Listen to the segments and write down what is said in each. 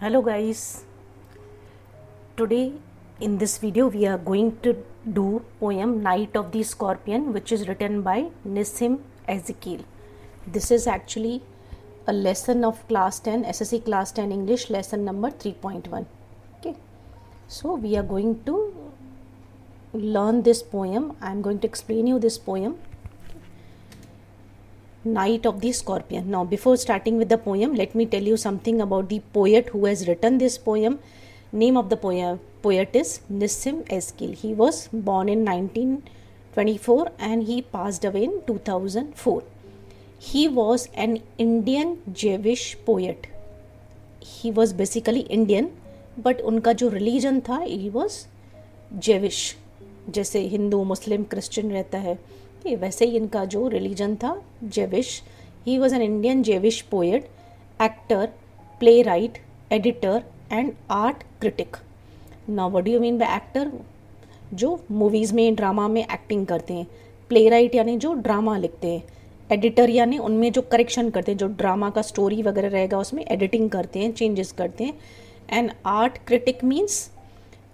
Hello guys, today in this video we are going to do poem Night of the Scorpion, which is written by Nissim Ezekiel. This is actually a lesson of class 10 SSC class 10 English lesson number 3.1. Okay, so we are going to learn this poem. I am going to explain you this poem, Night of the Scorpion. Now before starting with the poem, let me tell you something about the poet who has written this poem. Name of the poet is Nissim Ezekiel. He was born in 1924 and he passed away in 2004. He was an Indian Jewish poet. He was basically Indian, but उनका जो religion था, he was Jewish. जैसे Hindu Muslim Christian रहता है, वैसे ही इनका जो religion था Jewish. He was an Indian Jewish poet, actor, play right, editor and art critic. Now what do you mean by actor? जो मूवीज़ में ड्रामा में एक्टिंग करते हैं. प्ले राइट यानी जो ड्रामा लिखते हैं. एडिटर यानी उनमें जो करेक्शन करते हैं, जो ड्रामा का स्टोरी वगैरह रहेगा उसमें एडिटिंग करते हैं, चेंजेस करते हैं. एंड आर्ट क्रिटिक मीन्स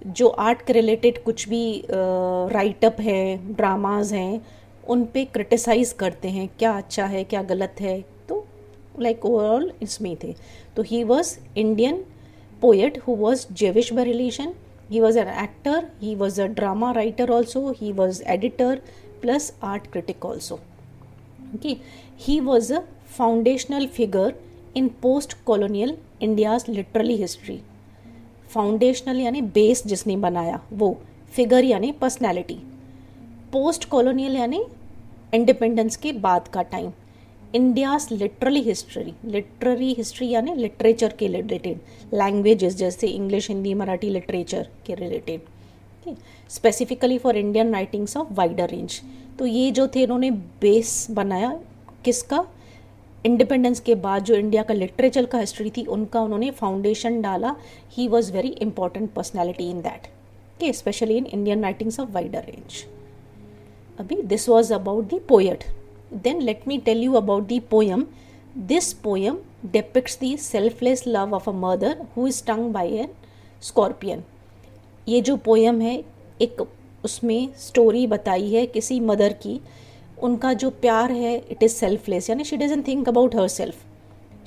जो आर्ट के रिलेटेड कुछ भी राइटअप है, ड्रामाज हैं, उन पे क्रिटिसाइज़ करते हैं, क्या अच्छा है क्या गलत है. तो लाइक ओवरऑल इसमें थे. तो he was Indian poet who was Jewish bye religion. He was an actor, he was a drama writer also, he was editor plus art critic also. Okay, he was a foundational figure in post colonial India's literally history. Foundational यानी base जिसने बनाया वो, figure यानी personality, post colonial यानी independence के बाद का time, India's literally history यानी लिटरेचर के रिलेटेड, लैंग्वेजेस जैसे इंग्लिश, हिंदी, मराठी लिटरेचर के related, specifically for Indian writings of wider range. तो ये जो थे इन्होंने बेस बनाया किसका? इंडिपेंडेंस के बाद जो इंडिया का लिटरेचर का हिस्ट्री थी उनका उन्होंने फाउंडेशन डाला. He was very important personality in that, okay, specially in Indian writings of wider range. अभी this was about the poet. Then let me tell you about the poem. This poem depicts the selfless love of a mother who is stung by an scorpion. ये जो poem है, एक उसमें story बताई है किसी mother की. उनका जो प्यार है इट इज़ सेल्फलेस, यानी she doesn't think about her self,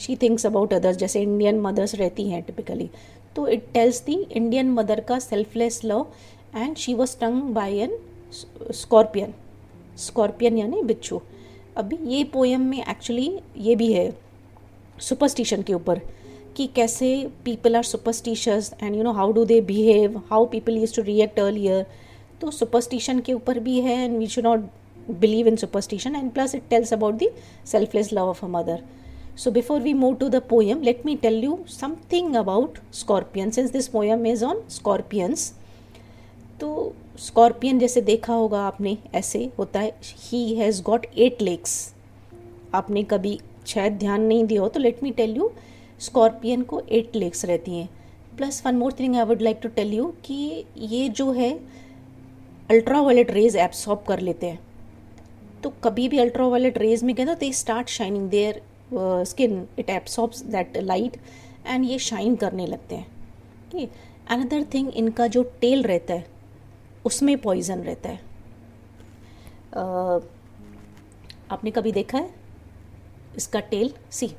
she thinks about others, जैसे इंडियन मदर्स रहती हैं टिपिकली. तो it tells the Indian mother का selfless love. And she was stung by an scorpion. Scorpion यानी बिच्छू. अभी ये पोएम में एक्चुअली ये भी है सुपरस्टिशन के ऊपर, कि कैसे people are superstitious and you know how do they behave, how people used to react earlier. तो सुपरस्टिशन के ऊपर भी है and we should not believe in superstition, and plus it tells about the selfless love of a mother. So before we move to the poem, let me tell you something about scorpion, since this poem is on scorpions. तो scorpion जैसे देखा होगा आपने, ऐसे होता है. He has got 8 legs. आपने कभी शायद ध्यान नहीं दिया हो तो let me tell you, scorpion को 8 legs रहती हैं. Plus one more thing I would like to tell you कि ये जो है अल्ट्रावायलेट रेज एब्सॉर्ब कर लेते हैं. तो कभी भी अल्ट्रावायलेट रेज में कहते हैं they start shining their skin, it absorbs that light and ये शाइन करने लगते हैं. ओके, अनदर थिंग, इनका जो टेल रहता है उसमें पॉइजन रहता है. आपने कभी देखा है इसका टेल? सी,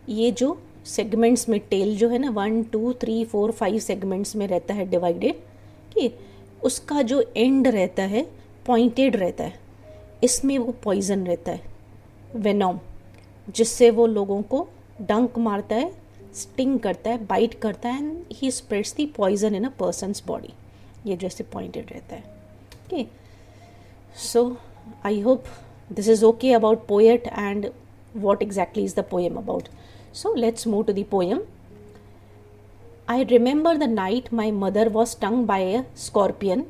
ये जो सेगमेंट्स में टेल जो है ना, 1 2 3 4 5 सेगमेंट्स में रहता है डिवाइडेड, कि उसका जो एंड रहता है पॉइंटेड रहता है. इसमें वो पॉइजन रहता है, वेनॉम, जिससे वो लोगों को डंक मारता है, स्टिंग करता है, बाइट करता है and he spreads the poison in a person's body. ये जैसे पॉइंटेड रहता है. Okay, so I hope this is okay about poet and what exactly is the poem about. So let's move to the poem. I remember the night my mother was stung by a scorpion.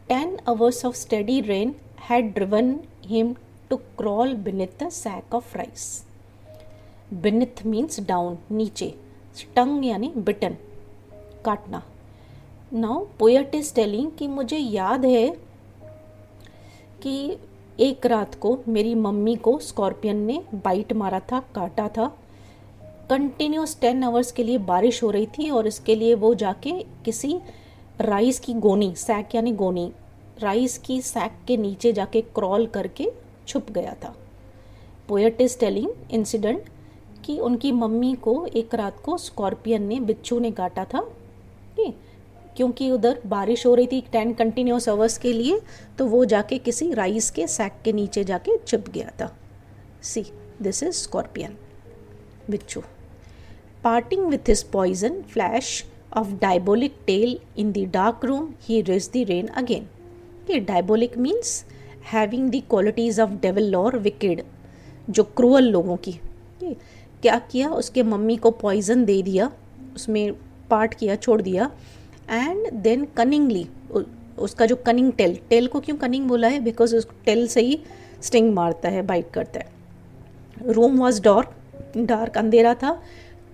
10 hours of steady rain had driven him to crawl beneath a sack of rice. Beneath means down, नीचे. Stung यानी bitten, काटना. Now poet is telling कि मुझे याद है कि एक रात को मेरी मम्मी को स्कॉर्पियन ने बाइट मारा था, काटा था, कंटिन्यूस 10 आवर्स के लिए बारिश हो रही थी और इसके लिए वो जाके किसी राइस की गोनी, सैक यानी गोनी, राइस की सैक के नीचे जाके क्रॉल करके छुप गया था। पोएट इज टेलिंग इंसिडेंट कि उनकी मम्मी को एक रात को स्कॉर्पियन ने, बिच्छू ने काटा था, ठीक, क्योंकि उधर बारिश हो रही थी 10 कंटिन्यूस आवर्स के लिए, तो वो जाके किसी राइस के सैक के नीचे जाके छिप गया था। सी, दिस इज स्कॉर्पियन, बिच्छू। Parting with his poison flash of diabolic tale in the dark room, he raised the rain again. Okay, diabolic means having the qualities of devil or wicked, जो cruel लोगों की। okay, क्या किया, उसके mummy को poison दे दिया, उसमें part किया, छोड़ दिया, एंड देन कनिंगली, उसका जो कनिंग टेल, टेल को क्यों कनिंग बोला है, बिकॉज उस टेल से ही स्टिंग मारता है, बाइट करता है। रूम वॉज डार्क, अंधेरा था,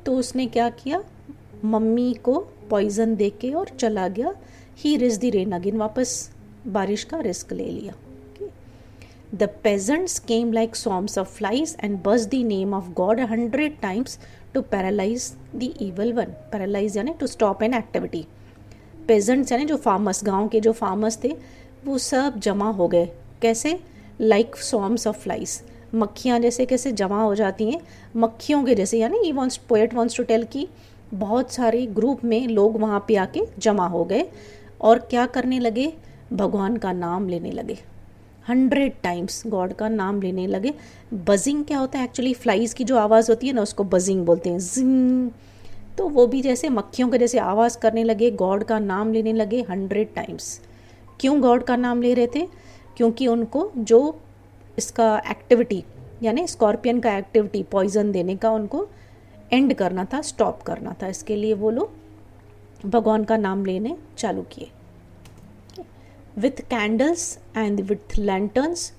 तो उसने क्या किया, मम्मी को पॉइजन दे के और चला गया। He risk the rain again, वापस बारिश का रिस्क ले लिया। The peasants came like swarms of flies and buzz the name of God 100 times to paralyse the evil one. Paralyse यानी to stop an activity. Peasants यानी जो farmers, गांव के जो फार्मर्स थे, वो सब जमा हो गए। कैसे? लाइक स्वॉर्म्स ऑफ फ्लाइज, मक्खियाँ जैसे कैसे जमा हो जाती हैं, मक्खियों के जैसे, यानी पोएट वांट्स टू टेल कि बहुत सारे ग्रुप में लोग वहाँ पे आके जमा हो गए और क्या करने लगे, भगवान का नाम लेने लगे। 100 times गॉड का नाम लेने लगे। बजिंग क्या होता है एक्चुअली, फ्लाइज की जो आवाज़ होती है ना, उसको बजिंग बोलते हैं, जिंग। तो वो भी जैसे मक्खियों के जैसे आवाज़ करने लगे, गॉड का नाम लेने लगे 100 times। क्यों गॉड का नाम ले रहे थे? क्योंकि उनको जो इसका एक्टिविटी, यानी स्कॉर्पियन का एक्टिविटी, पॉइजन देने का, उनको एंड करना था, स्टॉप करना था। इसके लिए वो लोग भगवान का नाम लेने चालू किए। With candles and with lanterns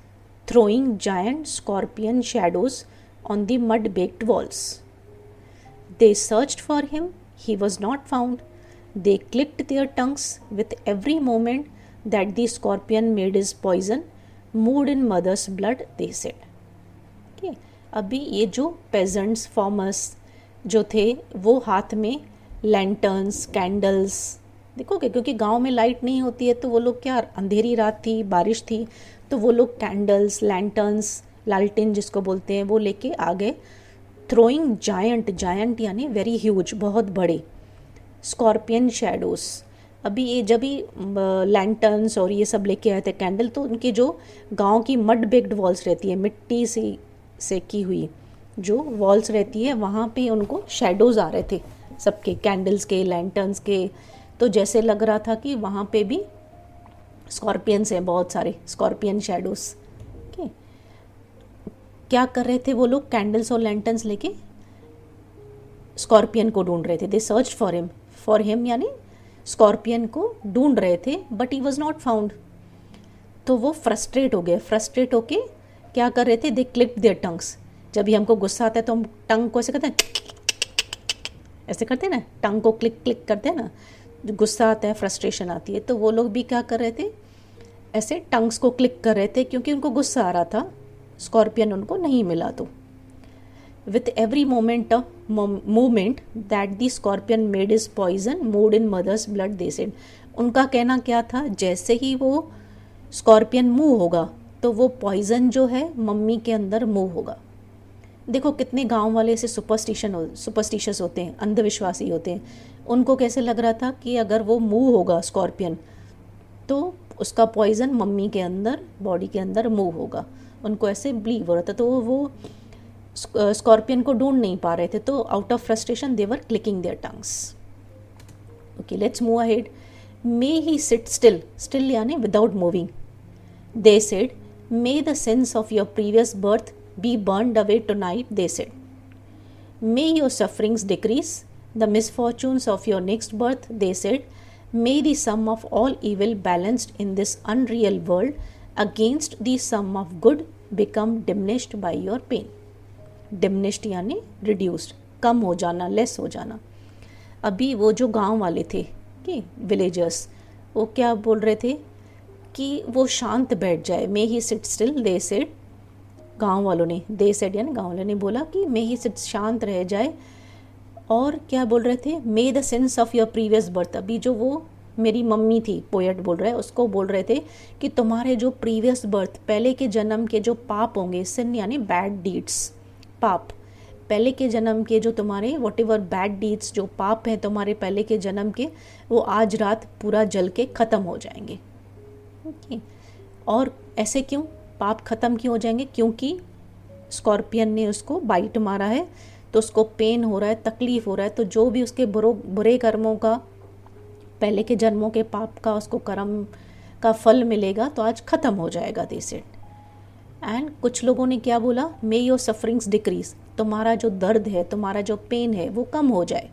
throwing giant scorpion shadows on the mud-baked walls. They searched for him. He was not found. They clicked their tongues with every moment that the scorpion made his poison, moved in mother's blood, they said. Okay. अभी ये जो peasants, farmers जो थे वो हाथ में lanterns, candles, देखोगे क्योंकि गांव में लाइट नहीं होती है तो वो लोग क्या, अंधेरी रात थी, बारिश थी, तो वो लोग कैंडल्स, लैंटर्न्स, लालटेन जिसको बोलते हैं, वो लेके आ गए। थ्रोइंग जायंट यानी वेरी ह्यूज, बहुत बड़े, स्कॉर्पियन शैडोज़। अभी ये जब भी लैंटर्न्स और ये सब लेके आए थे कैंडल, तो उनकी जो गांव की मड बेक्ड वॉल्स रहती है, मिट्टी से की हुई जो वॉल्स रहती है, वहाँ पे उनको शेडोज़ आ रहे थे सबके, कैंडल्स के, लैंटर्न्स के। तो जैसे लग रहा था कि वहाँ पे भी स्कॉर्पियंस हैं, बहुत सारे स्कॉर्पियन शेडोज़। ओके, क्या कर रहे थे वो लोग? कैंडल्स और लैंटर्न्स लेके स्कॉर्पियन को ढूंढ रहे थे। दे सर्च फॉर हिम यानी स्कॉर्पियन को ढूंढ रहे थे, but he was not found. तो वो फ्रस्ट्रेट हो गए। फ्रस्ट्रेट होके क्या कर रहे थे? दे क्लिप्ड देयर टंग्स। जब भी हमको गुस्सा आता है तो हम टंग को ऐसे करते हैं, ऐसे करते हैं ना, टंग को क्लिक क्लिक करते हैं ना, जो गुस्सा आता है, फ्रस्ट्रेशन आती है। तो वो लोग भी क्या कर रहे थे? ऐसे टंग्स को क्लिक कर रहे थे, क्योंकि उनको गुस्सा आ रहा था, स्कॉर्पियन उनको नहीं मिला। तो with every moment that the scorpion made is poison moved in mother's blood, they said. उनका कहना क्या था? जैसे ही वो स्कॉर्पियन मूव होगा तो वो पॉइजन जो है मम्मी के अंदर मूव होगा। देखो कितने गांव वाले ऐसे सुपरस्टिशियस होते हैं, अंधविश्वासी होते हैं। उनको कैसे लग रहा था कि अगर वो मूव होगा स्कॉर्पियन तो उसका पॉइजन मम्मी के अंदर, बॉडी के अंदर मूव होगा। उनको ऐसे बिलीव हो रहा था। तो वो स्कॉर्पियन को ढूंढ नहीं पा रहे थे, तो out of frustration they were clicking their tongues. Okay, let's move ahead. May he sit still यानी without moving. They said, may the sins of your previous birth be burned away tonight, they said. May your sufferings decrease, the misfortunes of your next birth, they said. May the sum of all evil balanced in this unreal world against the sum of good become diminished by your pain. Diminished यानी reduced, कम हो जाना, less हो जाना। अभी वो जो गांव वाले थे कि विलेजर्स, वो क्या बोल रहे थे कि वो शांत बैठ जाए। May he sit still, they said. गांव वालों ने, दे सेड यानी गांव वालों ने बोला कि मैं ही शांत रह जाए, और क्या बोल रहे थे, मे the sins of your previous birth, अभी जो वो मेरी मम्मी थी पोएट बोल रहे हैं, उसको बोल रहे थे कि तुम्हारे जो प्रीवियस बर्थ पहले के जन्म के जो पाप होंगे, सिन यानी बैड डीड्स, पाप, पहले के जन्म के जो तुम्हारे वॉट एवर बैड डीड्स, जो पाप हैं तुम्हारे पहले के जन्म के, वो आज रात पूरा जल के ख़त्म हो जाएंगे। ओके, और ऐसे क्यों पाप ख़त्म क्यों हो जाएंगे, क्योंकि स्कॉर्पियन ने उसको बाइट मारा है तो उसको पेन हो रहा है, तकलीफ़ हो रहा है, तो जो भी उसके बुरे कर्मों का, पहले के जन्मों के पाप का उसको कर्म का फल मिलेगा तो आज ख़त्म हो जाएगा, दे सेड। एंड कुछ लोगों ने क्या बोला, मे योर सफरिंग्स डिक्रीज, तुम्हारा जो दर्द है, तुम्हारा जो पेन है वो कम हो जाए।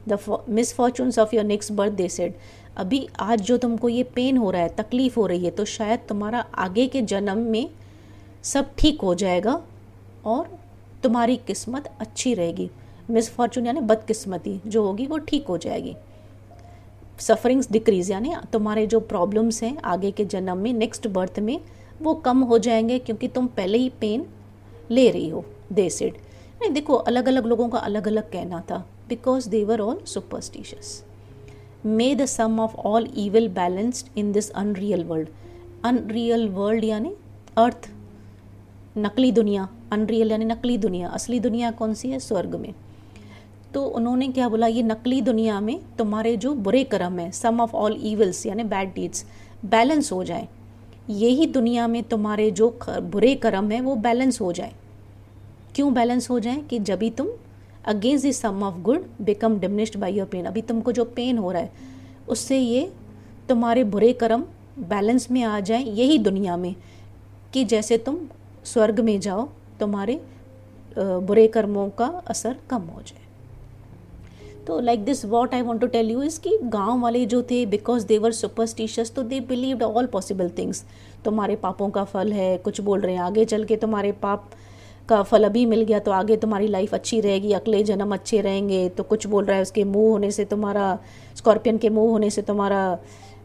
The misfortunes of your next birth, they said, अभी आज जो तुमको ये पेन हो रहा है, तकलीफ़ हो रही है, तो शायद तुम्हारा आगे के जन्म में सब ठीक हो जाएगा और तुम्हारी किस्मत अच्छी रहेगी। मिसफॉर्चून यानी बदकिस्मती जो होगी वो ठीक हो जाएगी। सफरिंग्स डिक्रीज यानी तुम्हारे जो प्रॉब्लम्स हैं आगे के जन्म में, नेक्स्ट बर्थ में, वो कम हो जाएंगे क्योंकि तुम पहले ही पेन ले रही हो, दे सेड। नहीं देखो, अलग अलग लोगों का अलग अलग कहना था, because they were all superstitious. May the sum of all evil balanced in this unreal world, unreal world यानी अर्थ, नकली दुनिया, अनरियल यानी नकली दुनिया, असली दुनिया कौन सी है, स्वर्ग में। तो उन्होंने क्या बोला, ये नकली दुनिया में तुम्हारे जो बुरे कर्म है, सम ऑफ ऑल ईविल्स यानी बैड डीड्स, बैलेंस हो जाए, यही दुनिया में तुम्हारे जो बुरे कर्म है वो बैलेंस हो जाए। क्यों बैलेंस हो जाए, कि जब भी तुम against the sum of good become diminished by your pain, अभी तुमको जो पेन हो रहा है उससे ये तुम्हारे बुरे कर्म बैलेंस में आ जाए यही दुनिया में, कि जैसे तुम स्वर्ग में जाओ, तुम्हारे बुरे कर्मों का असर कम हो जाए। तो like this what I want to tell you is कि गांव वाले जो थे, बिकॉज दे वर सुपरस्टिशियस, तो they believed all possible things. तुम्हारे पापों का फल है, कुछ बोल रहे हैं आगे चल के तुम्हारे पाप का फल अभी मिल गया तो आगे तुम्हारी लाइफ अच्छी रहेगी, अगले जन्म अच्छे रहेंगे। तो कुछ बोल रहा है उसके मुंह होने से तुम्हारा, स्कॉर्पियन के मुंह होने से तुम्हारा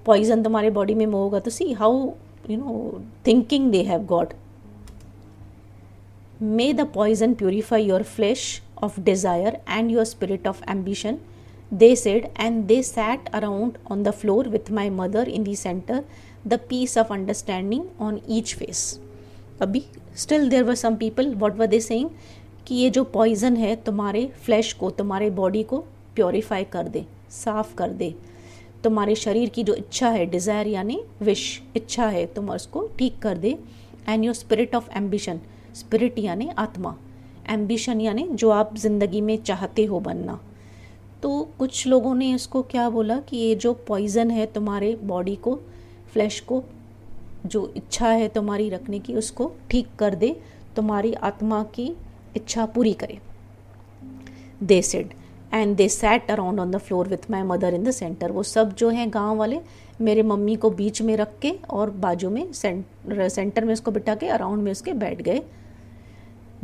पॉइजन तुम्हारे बॉडी में मूव होगा। तो see how thinking they have got. May the poison purify your flesh of desire and your spirit of ambition, they said, and they sat around on the floor with my mother in the center, the peace of understanding on each face. अभी still there were some people, what were they saying, कि ये जो poison है तुम्हारे flesh को, तुम्हारे body को purify कर दे, साफ कर दे, तुम्हारे शरीर की जो इच्छा है, desire यानी wish, इच्छा है, तुम उसको ठीक कर दे, and your spirit of ambition, spirit यानी आत्मा, एम्बिशन यानी जो आप ज़िंदगी में चाहते हो बनना। तो कुछ लोगों ने इसको क्या बोला कि ये जो पॉइज़न है तुम्हारे बॉडी को, फ्लैश को, जो इच्छा है तुम्हारी रखने की, उसको ठीक कर दे, तुम्हारी आत्मा की इच्छा पूरी करे। They said and they sat around on the floor with my mother in the centre. वो सब जो हैं गांव वाले मेरे मम्मी को बीच में रख के और बाजू में सेंटर में उसको बिठा के अराउंड में उसके बैठ गए।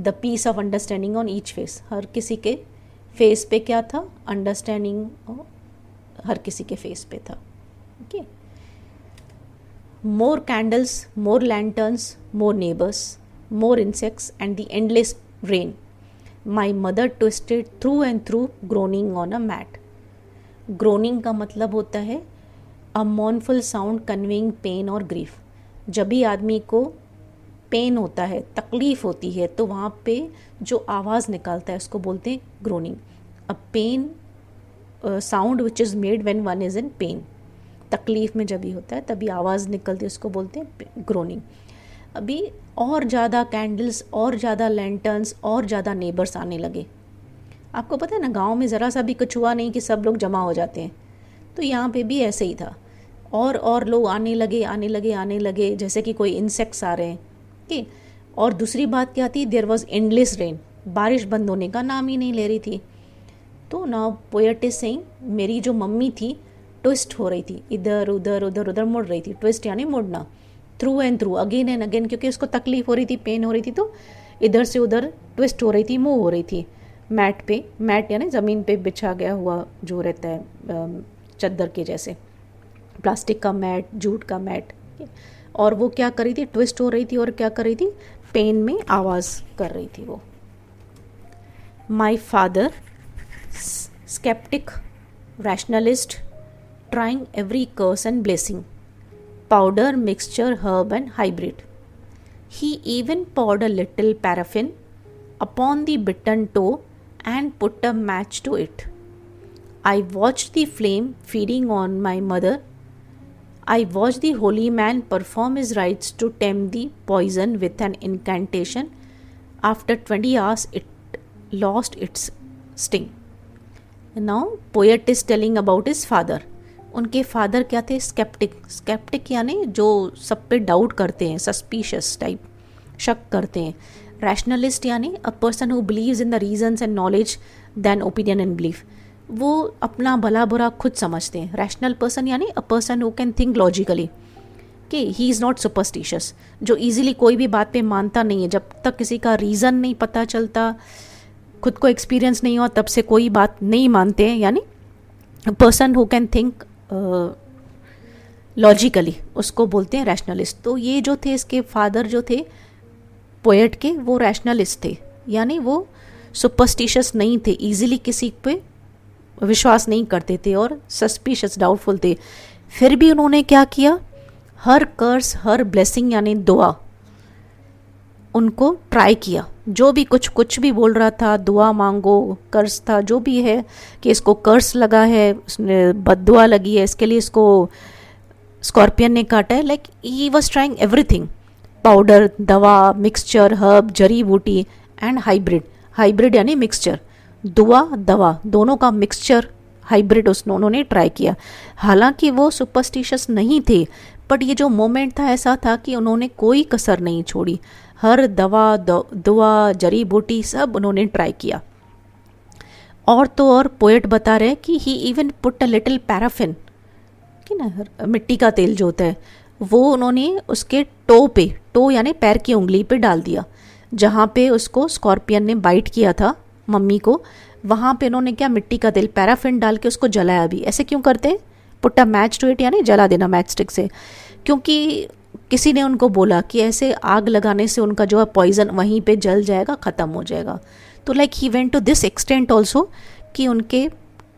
The peace of understanding on each face, हर किसी के फेस पे क्या था, अंडरस्टैंडिंग हर किसी के फेस पे था। Okay, more candles, more lanterns, more neighbours, more insects and the endless rain, my mother twisted through and through groaning on a mat. Groaning का मतलब होता है a mournful sound conveying pain और grief. जब भी आदमी को पेन होता है, तकलीफ़ होती है, तो वहाँ पे जो आवाज़ निकालता है उसको बोलते हैं groaning. A pain sound which is made when one is in pain, तकलीफ़ में जब भी होता है तभी आवाज़ निकलती है, उसको बोलते हैं ग्रोनिंग। अभी और ज़्यादा कैंडल्स और ज़्यादा लैंटर्न्स और ज़्यादा नेबर्स आने लगे। आपको पता है ना, गांव में ज़रा सा भी कुछ हुआ नहीं कि सब लोग जमा हो जाते हैं, तो यहाँ पे भी ऐसे ही था। और लोग आने लगे जैसे कि कोई इंसेक्ट्स आ रहे हैं। ओके, और दूसरी बात क्या थी, देयर वॉज एंडलेस रेन, बारिश बंद होने का नाम ही नहीं ले रही थी। तो नाउ पोएट इज सेइंग, मेरी जो मम्मी थी ट्विस्ट हो रही थी, इधर उधर मुड़ रही थी। ट्विस्ट यानी मुड़ना, through and through, again and again, क्योंकि उसको तकलीफ हो रही थी, पेन हो रही थी, तो इधर से उधर ट्विस्ट हो रही थी, मूव हो रही थी मैट पे। मैट यानी ज़मीन पे बिछा गया हुआ जो रहता है चद्दर के जैसे, प्लास्टिक का मैट, जूट का मैट। और वो क्या कर रही थी, ट्विस्ट हो रही थी और क्या कर रही थी, पेन में आवाज़ कर रही थी वो। My father skeptic, rationalist, trying every curse and blessing, powder, mixture, herb, and hybrid. He even poured a little paraffin upon the bitten toe and put a match to it. I watched the flame feeding on my mother. I watched the holy man perform his rites to tempt the poison with an incantation. After 20 hours, it lost its sting. Now, poet is telling about his father. उनके father क्या थे? Sceptic यानी जो सब पे doubt करते हैं, suspicious type, शक करते हैं. रैशनलिस्ट यानी a person who believes in the reasons and knowledge then opinion and belief. वो अपना भला बुरा खुद समझते हैं. रैशनल पर्सन यानी a person who can think logically, कि ही इज़ नॉट सुपरस्टिशियस, जो ईजिली कोई भी बात पे मानता नहीं है. जब तक किसी का रीज़न नहीं पता चलता, खुद को एक्सपीरियंस नहीं हुआ, तब से कोई बात नहीं मानते हैं. यानी person who can think logically, उसको बोलते हैं रैशनलिस्ट. तो ये जो थे, इसके फादर जो थे पोएट के, वो रैशनलिस्ट थे. यानी वो सुपरस्टिशियस नहीं थे, ईजिली किसी पे विश्वास नहीं करते थे और सस्पिशियस, डाउटफुल थे. फिर भी उन्होंने क्या किया? हर कर्स, हर ब्लेसिंग यानी दुआ, उनको ट्राई किया. जो भी कुछ भी बोल रहा था, दुआ मांगो, कर्स था, जो भी है कि इसको कर्स लगा है, उसने बद्दुआ लगी है, इसके लिए इसको स्कॉर्पियन ने काटा है. Like he was trying everything. Powder, दवा, मिक्सचर, हर्ब, जड़ी बूटी एंड हाइब्रिड यानी मिक्सचर. दुआ, दवा दोनों का मिक्सचर, हाइब्रिड उन्होंने ट्राई किया. हालांकि वो सुपरस्टिशियस नहीं थे, बट ये जो मोमेंट था ऐसा था कि उन्होंने कोई कसर नहीं छोड़ी. हर दवा, दुआ, जड़ी बूटी सब उन्होंने ट्राई किया. और तो और पोएट बता रहे कि he even put a little paraffin, कि ना मिट्टी का तेल जो होता है, वो उन्होंने उसके टो यानी पैर की उंगली पे डाल दिया. जहाँ पे उसको स्कॉर्पियन ने बाइट किया था मम्मी को, वहाँ पे उन्होंने क्या, मिट्टी का तेल, पैराफिन डाल के उसको जलाया भी. ऐसे क्यों करते हैं? Put a match to it यानी जला देना मैच स्टिक से. क्योंकि किसी ने उनको बोला कि ऐसे आग लगाने से उनका जो है पॉइजन वहीं पे जल जाएगा, ख़त्म हो जाएगा. तो like he went to this extent also कि उनके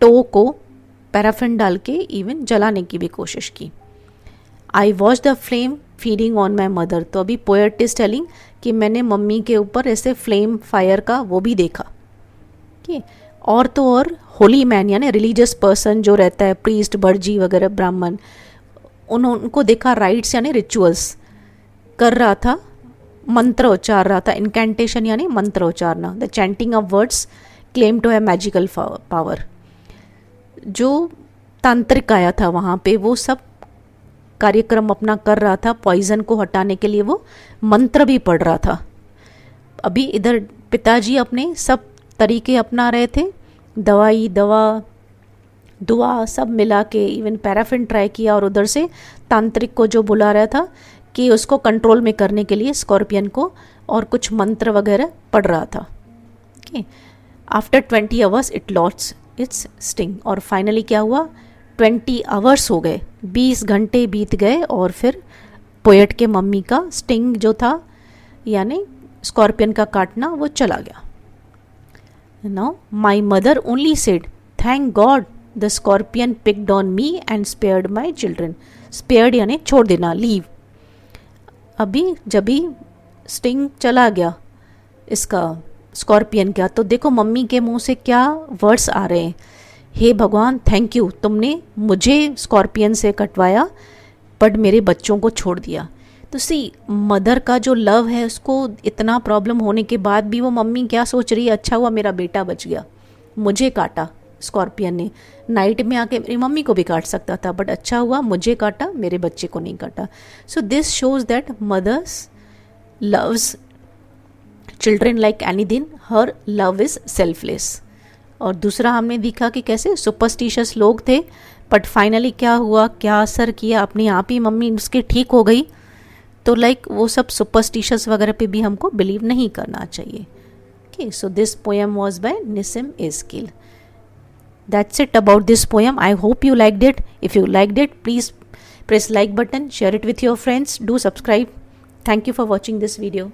टो को पैराफिन डाल के इवन जलाने की भी कोशिश की. I watch the flame feeding on my mother. तो अभी पोएट इज टेलिंग कि मैंने मम्मी के ऊपर ऐसे फ्लेम फायर का वो भी देखा. कि और तो और होली मैन यानी रिलीजियस पर्सन जो रहता है, प्रीस्ट, बर्जी वगैरह, ब्राह्मण, उनको देखा राइट्स यानी रिचुअल्स कर रहा था, मंत्र उच्चार रहा था. इनकेंटेशन यानी मंत्र उच्चारना, the chanting of words claim to have magical power. जो तांत्रिक आया था वहाँ पे, वो सब कार्यक्रम अपना कर रहा था. पॉइजन को हटाने के लिए वो मंत्र भी पढ़ रहा था. अभी इधर पिताजी अपने सब तरीके अपना रहे थे, दवाई, दुआ सब मिला के, इवन पैराफिन ट्राई किया. और उधर से तांत्रिक को जो बुला रहा था कि उसको कंट्रोल में करने के लिए स्कॉर्पियन को, और कुछ मंत्र वगैरह पढ़ रहा था. Okay, after 20 hours it lost its sting. और फाइनली क्या हुआ? 20 आवर्स हो गए, 20 घंटे बीत गए, और फिर पोएट के मम्मी का स्टिंग जो था यानी स्कॉर्पियन का काटना, वो चला गया. Now, my mother only said, "Thank God, the scorpion picked on me and spared my children." Spared यानी छोड़ देना, leave. अभी जब भी स्टिंग चला गया इसका स्कॉर्पियन का, तो देखो मम्मी के मुंह से क्या वर्ड्स आ रहे हैं. हे भगवान, थैंक यू, तुमने मुझे स्कॉर्पियन से कटवाया बट मेरे बच्चों को छोड़ दिया. तो सी, मदर का जो लव है, उसको इतना प्रॉब्लम होने के बाद भी वो मम्मी क्या सोच रही है, अच्छा हुआ मेरा बेटा बच गया, मुझे काटा स्कॉर्पियन ने. नाइट में आके मेरी मम्मी को भी काट सकता था, बट अच्छा हुआ मुझे काटा, मेरे बच्चे को नहीं काटा. So this shows that mothers loves children like anything, her love is selfless. और दूसरा हमने देखा कि कैसे सुपरस्टिशियस लोग थे, बट फाइनली क्या हुआ, क्या असर किया, अपने आप ही मम्मी उसके ठीक हो गई. तो लाइक वो सब सुपरस्टिशियस वगैरह पे भी हमको बिलीव नहीं करना चाहिए. Okay, so this poem was by Nissim Ezekiel. That's it about this poem. I hope you liked it. If you liked it, please press like button, share it with your friends, do subscribe. Thank you for watching this video.